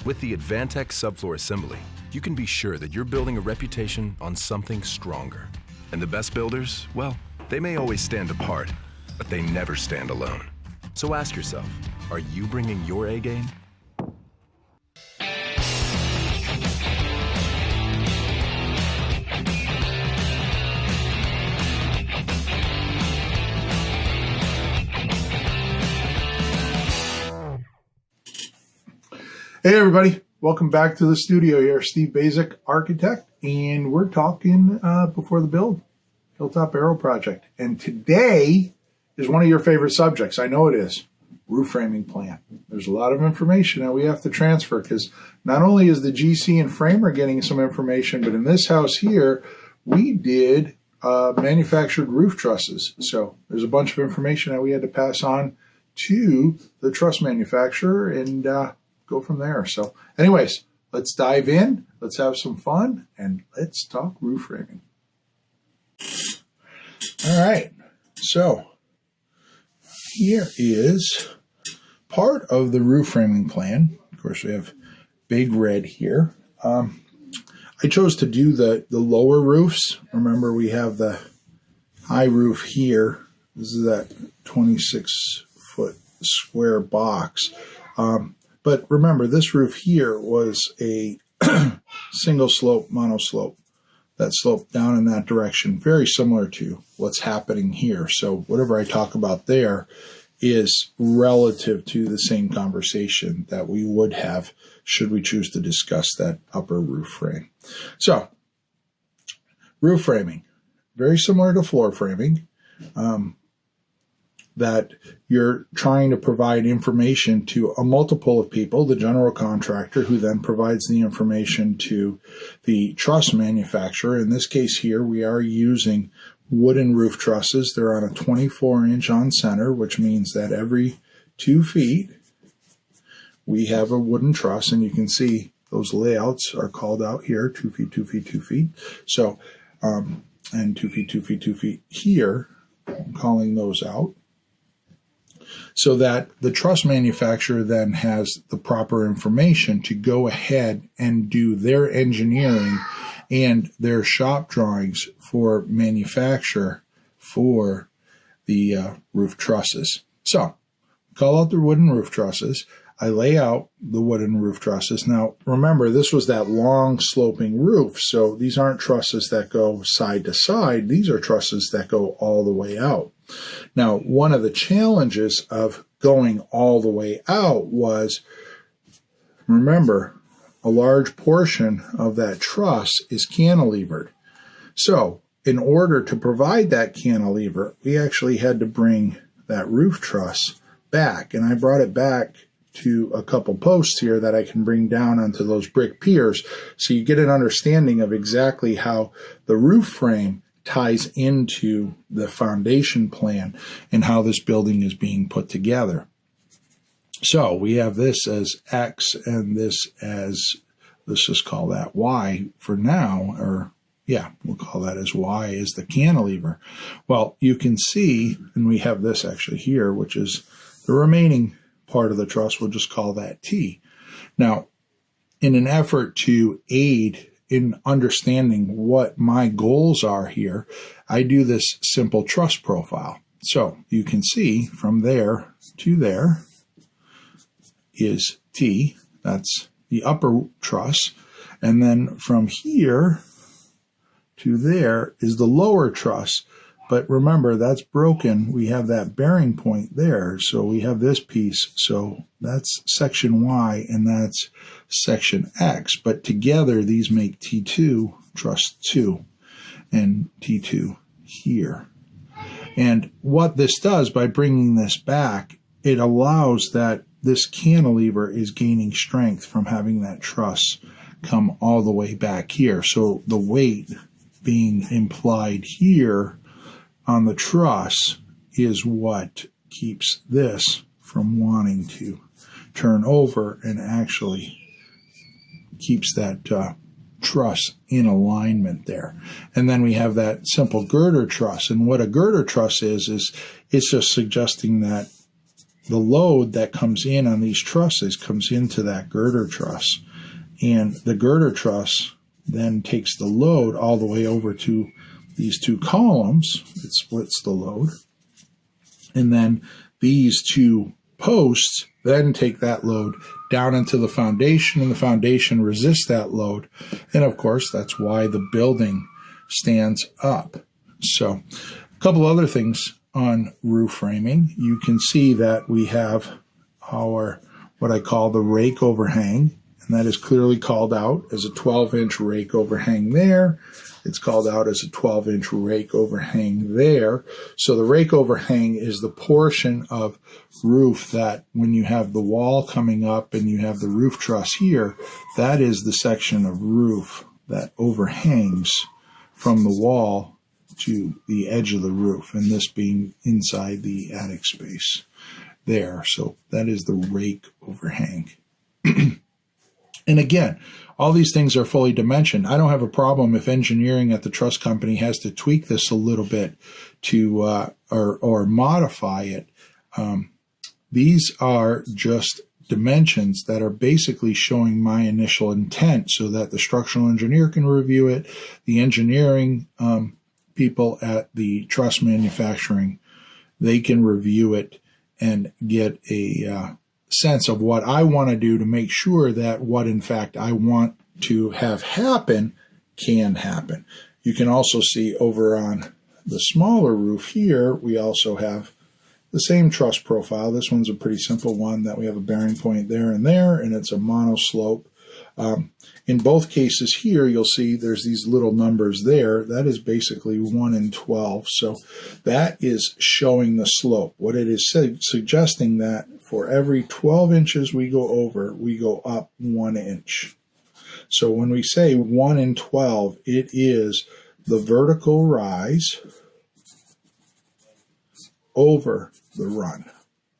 With the Advantech subfloor assembly, you can be sure that you're building a reputation on something stronger. And the best builders, well, they may always stand apart, but they never stand alone. So ask yourself, are you bringing your A game? Hey everybody, welcome back to the studio here. Steve Basic, architect, and we're talking before the build, Hilltop Aarow project. And today is one of your favorite subjects. I know it is, roof framing plan. There's a lot of information that we have to transfer because not only is the GC and framer getting some information, but in this house here, we did manufactured roof trusses. So there's a bunch of information that we had to pass on to the truss manufacturer and go from there. So anyways, let's dive in, let's have some fun, and let's talk roof framing. All right, so here is part of the roof framing plan. Of course, we have big red here. I chose to do the lower roofs. Remember, we have the high roof here. This is that 26-foot square box. But remember, this roof here was a single slope, monoslope that sloped down in that direction, very similar to what's happening here. So whatever I talk about there is relative to the same conversation that we would have should we choose to discuss that upper roof frame. So roof framing, very similar to floor framing. That you're trying to provide information to a multiple of people, the general contractor, who then provides the information to the truss manufacturer. In this case here, we are using wooden roof trusses. They're on a 24-inch on center, which means that every 2 feet, we have a wooden truss, and you can see those layouts are called out here, 2 feet, 2 feet, 2 feet. So, and 2 feet, 2 feet, 2 feet here, I'm calling those out, so that the truss manufacturer then has the proper information to go ahead and do their engineering and their shop drawings for manufacture for the roof trusses. So, call out the wooden roof trusses. I lay out the wooden roof trusses. Now, remember, this was that long sloping roof, so these aren't trusses that go side to side. These are trusses that go all the way out. Now, one of the challenges of going all the way out was, remember, a large portion of that truss is cantilevered. So, in order to provide that cantilever, we actually had to bring that roof truss back, and I brought it back to a couple posts here that I can bring down onto those brick piers so you get an understanding of exactly how the roof frame ties into the foundation plan and how this building is being put together. So we have this as X and this as, let's just call that Y for now, or yeah, we'll call that as Y is the cantilever. Well, you can see, and we have this actually here, which is the remaining part of the truss, we'll just call that T. Now, in an effort to aid in understanding what my goals are here, I do this simple truss profile. So you can see from there to there is T, that's the upper truss, and then from here to there is the lower truss. But remember, that's broken. We have that bearing point there. So we have this piece. So that's section Y and that's section X. But together, these make T2, truss 2, and T2 here. And what this does by bringing this back, it allows that this cantilever is gaining strength from having that truss come all the way back here. So the weight being implied here on the truss is what keeps this from wanting to turn over and actually keeps that truss in alignment there. And then we have that simple girder truss. And what a girder truss is it's just suggesting that the load that comes in on these trusses comes into that girder truss. And the girder truss then takes the load all the way over to these two columns. It splits the load. And then these two posts then take that load down into the foundation, and the foundation resists that load. And of course, that's why the building stands up. So a couple other things on roof framing. You can see that we have our, what I call the rake overhang, and that is clearly called out as a 12-inch rake overhang there. It's called out as a 12-inch rake overhang there. So the rake overhang is the portion of roof that when you have the wall coming up and you have the roof truss here, that is the section of roof that overhangs from the wall to the edge of the roof, and this being inside the attic space there. So that is the rake overhang. And again, all these things are fully dimensioned. I don't have a problem if engineering at the truss company has to tweak this a little bit to or modify it. These are just dimensions that are basically showing my initial intent so that the structural engineer can review it, the engineering people at the truss manufacturing, they can review it and get a sense of what I want to do to make sure that what in fact I want to have happen can happen. You can also see over on the smaller roof here, we also have the same truss profile. This one's a pretty simple one that we have a bearing point there, and it's a monoslope. In both cases here, you'll see there's these little numbers there. That is basically 1 in 12. So that is showing the slope. What it is suggesting that for every 12 inches we go over, we go up 1 inch. So when we say 1 in 12, it is the vertical rise over the run.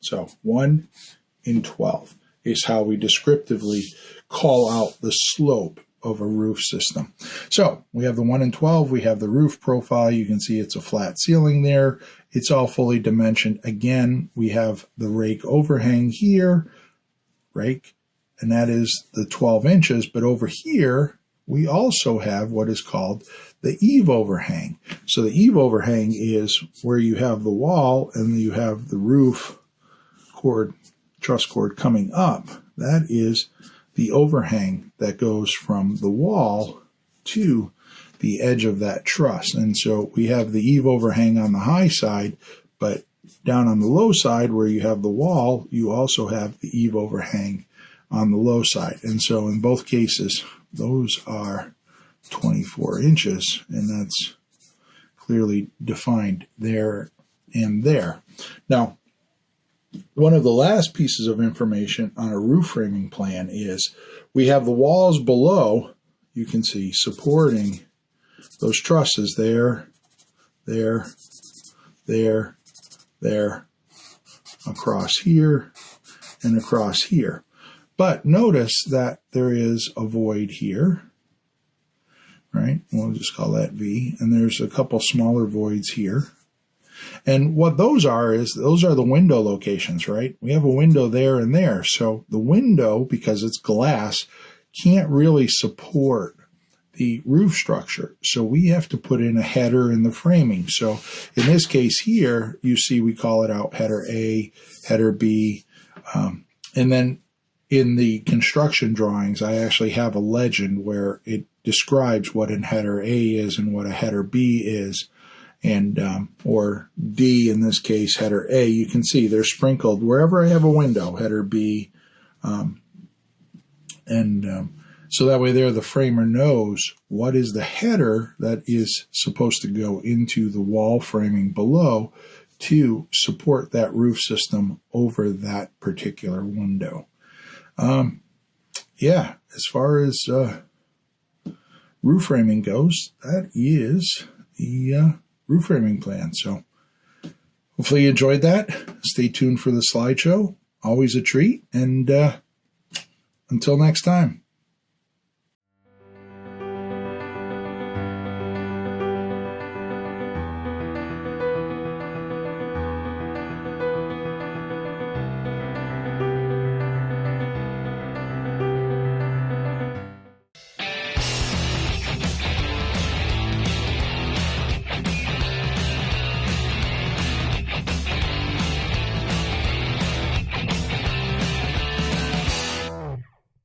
So 1 in 12 is how we descriptively call out the slope of a roof system. So we have the 1 in 12, we have the roof profile. You can see it's a flat ceiling there. It's all fully dimensioned. Again, we have the rake overhang here, rake, and that is the 12 inches. But over here, we also have what is called the eave overhang. So the eave overhang is where you have the wall and you have the roof cord, truss cord coming up. That is the overhang that goes from the wall to the edge of that truss. And so we have the eave overhang on the high side, but down on the low side where you have the wall, you also have the eave overhang on the low side. And so in both cases, those are 24 inches, and that's clearly defined there and there. Now, one of the last pieces of information on a roof framing plan is we have the walls below, you can see, supporting those trusses there, there, there, there, across here, and across here. But notice that there is a void here, right? We'll just call that V. And there's a couple smaller voids here. And what those are is those are the window locations, right? We have a window there and there. So the window, because it's glass, can't really support the roof structure. So we have to put in a header in the framing. So in this case here, you see we call it out header A, header B. And then in the construction drawings, I actually have a legend where it describes what a header A is and what a header B is. And or D in this case, header A, you can see they're sprinkled wherever I have a window, header B. So that way there the framer knows what is the header that is supposed to go into the wall framing below to support that roof system over that particular window. Yeah, as far as roof framing goes, that is the roof framing plan. So hopefully you enjoyed that. Stay tuned for the slideshow. Always a treat. And until next time.